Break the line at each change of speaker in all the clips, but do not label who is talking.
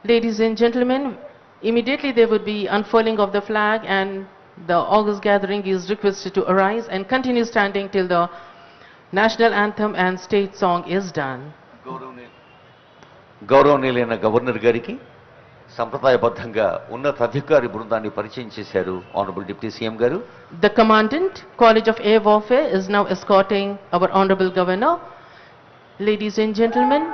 Ladies and gentlemen, immediately there would be unfurling of the flag and the august gathering is requested to arise and continue standing till the national anthem and state song is done.
గౌరవనీయులైన governor గారికి సంప్రదాయబద్ధంగా ఉన్నత అధికారి బృందాన్ని పరిచయం చేశారు honourable deputy CM గారు.
The Commandant, College of Air Warfare is now escorting our Honorable Governor. Ladies and gentlemen,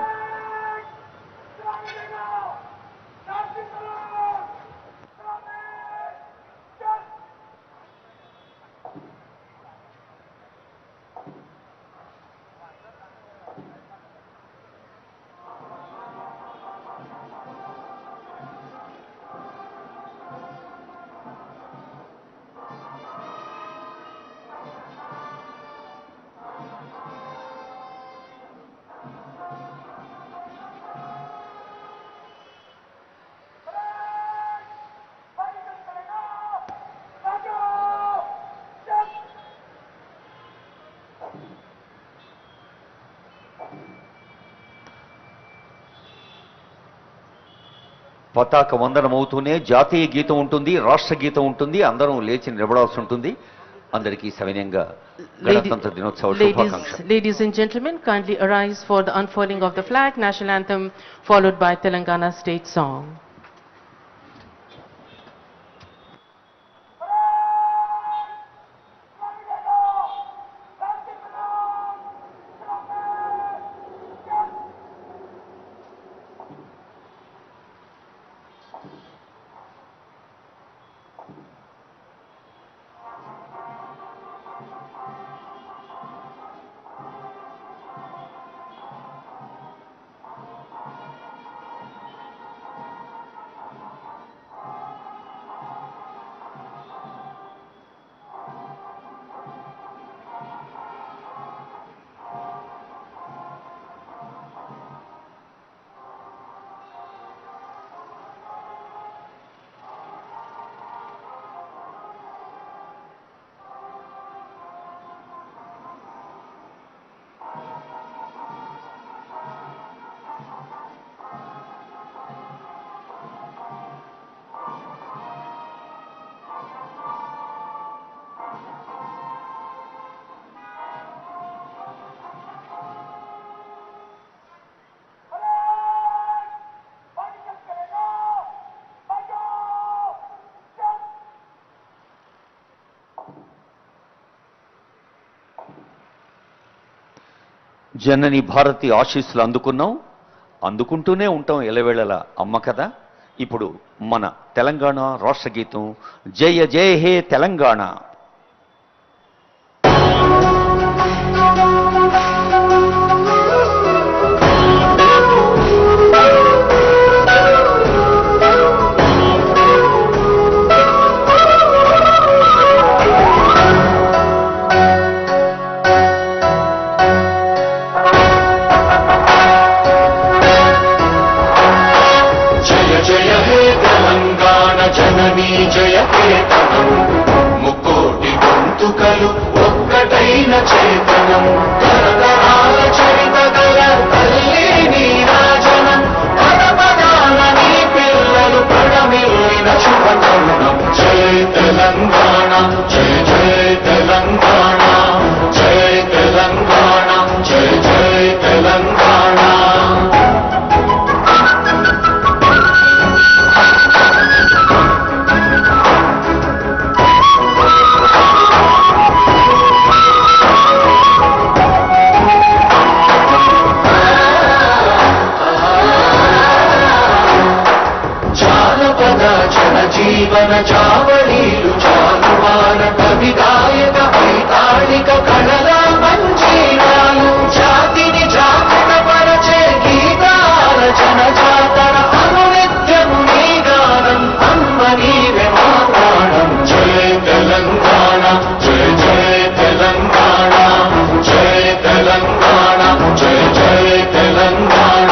పతాక వందనం అవుతూనే జాతీయ గీతం ఉంటుంది, రాష్ట్ర గీతం ఉంటుంది, అందరం లేచి నిలబడాల్సి ఉంటుంది. అందరికీ సవినయంగా గణతంత్ర దినోత్సవ శుభాకాంక్షలు.
Ladies and gentlemen, kindly arise for the unfurling of the flag, national anthem followed by Telangana state song.
జనని భారతి ఆశీస్సులు అందుకున్నాం, అందుకుంటూనే ఉంటాం ఎలవేళలా అమ్మ కదా. ఇప్పుడు మన తెలంగాణ రాష్ట్ర గీతం జయ జయ హే తెలంగాణ.
ముక్కోటి గొంతుకలు ఒక్కటైన చేతనం, తరతరాల చరిత గల తల్లి నీరాజనం, పద పదాన నీ పిల్లలు పడమిల్లిన శుభతరుణం. జై తెలంగాణ, జై జై తెలంగాణ, జై తెలంగాణ, జై జై తెలంగాణ. జీవన చావళీలు చాలువాన కవి గాయక వైతాళిక కళల మంజీరాలు, జాతిని జాగృత పరచే గీతాల జన జాతర అనునిత్యము నీ గానం, అమ్మ నీవే మా ప్రాణం. జయ తెలంగాణ, జయ జయ తెలంగాణ, జయ తెలంగాణ, జయ జయ Telangana.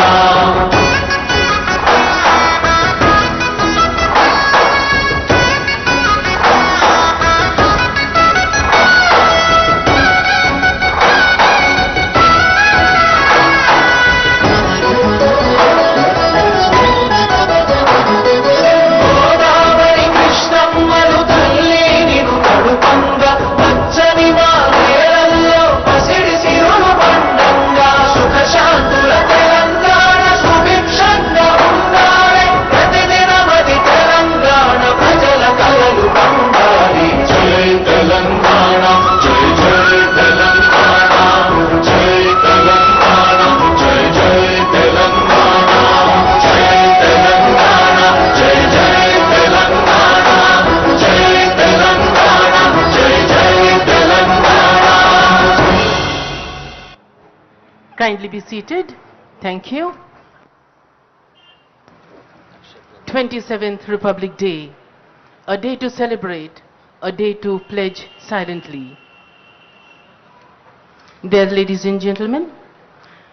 Kindly be seated. Thank you. 27th Republic Day, a day to celebrate, a day to pledge silently. There, ladies and gentlemen,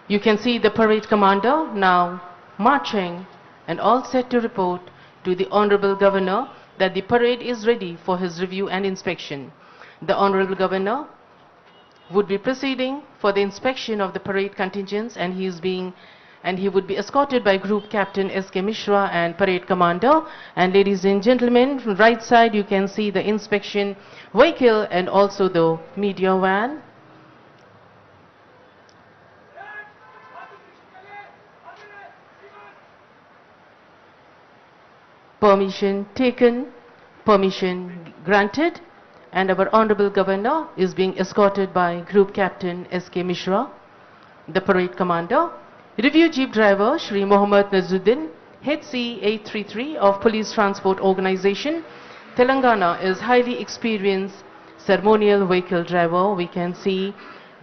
you can see the parade commander now marching and all set to report to the Honorable Governor that the parade is ready for his review and inspection. The Honorable Governor would be proceeding for the inspection of the parade contingents, and he would be escorted by Group Captain S.K. Mishra and Parade Commander. And ladies and gentlemen, from right side you can see the inspection vehicle and also the media van. Permission taken, permission granted, and our Honorable Governor is being escorted by Group Captain S.K. Mishra, the Parade Commander. Review Jeep Driver Shri Mohammad Nazuddin, Head C833 of Police Transport Organization, Telangana, is highly experienced ceremonial vehicle driver. We can see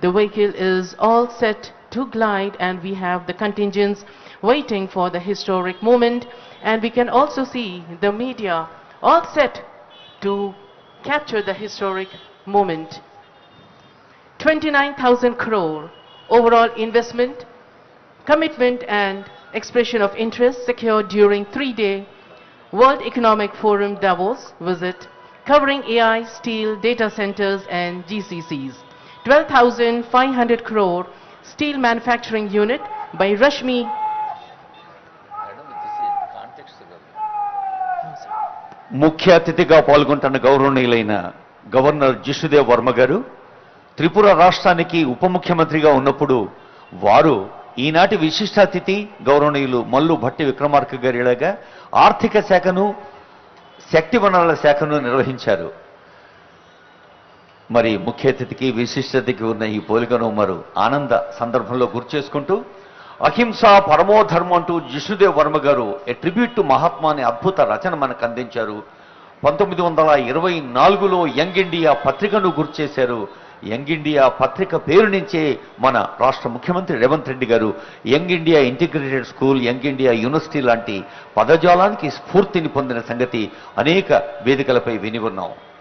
the vehicle is all set to glide, and we have the contingents waiting for the historic moment, and we can also see the media all set to capture the historic moment. 29,000 crore overall investment, commitment and expression of interest secured during 3-day World Economic Forum Davos visit covering AI, steel, data centers and GCCs. 12,500 crore steel manufacturing unit by Rashmi.
ముఖ్య అతిథిగా పాల్గొంటున్న గౌరవనీయులైన governor Jishnu Dev Varma గారు త్రిపుర రాష్ట్రానికి ఉప ముఖ్యమంత్రిగా ఉన్నప్పుడు వారు ఈనాటి విశిష్ట అతిథి గౌరవనీయులు మల్లు భట్టి విక్రమార్క గారిలాగా ఆర్థిక శాఖను శక్తి వనరుల శాఖను నిర్వహించారు. మరి ముఖ్య అతిథికి విశిష్టతకి ఉన్న ఈ పోలికను మరో ఆనంద సందర్భంలో గుర్తు చేసుకుంటూ అహింస పరమోధర్మం అంటూ జిష్ణుదేవ్ వర్మ గారు ఏ ట్రిబ్యూట్ టు మహాత్మా అనే అద్భుత రచన మనకు అందించారు. 1924లో యంగ్ ఇండియా పత్రికను గుర్తు చేశారు. యంగ్ ఇండియా పత్రిక పేరు నుంచే మన రాష్ట్ర ముఖ్యమంత్రి రేవంత్ రెడ్డి గారు young India integrated school, young India university లాంటి పదజాలానికి స్ఫూర్తిని పొందిన సంగతి అనేక వేదికలపై విని ఉన్నాం.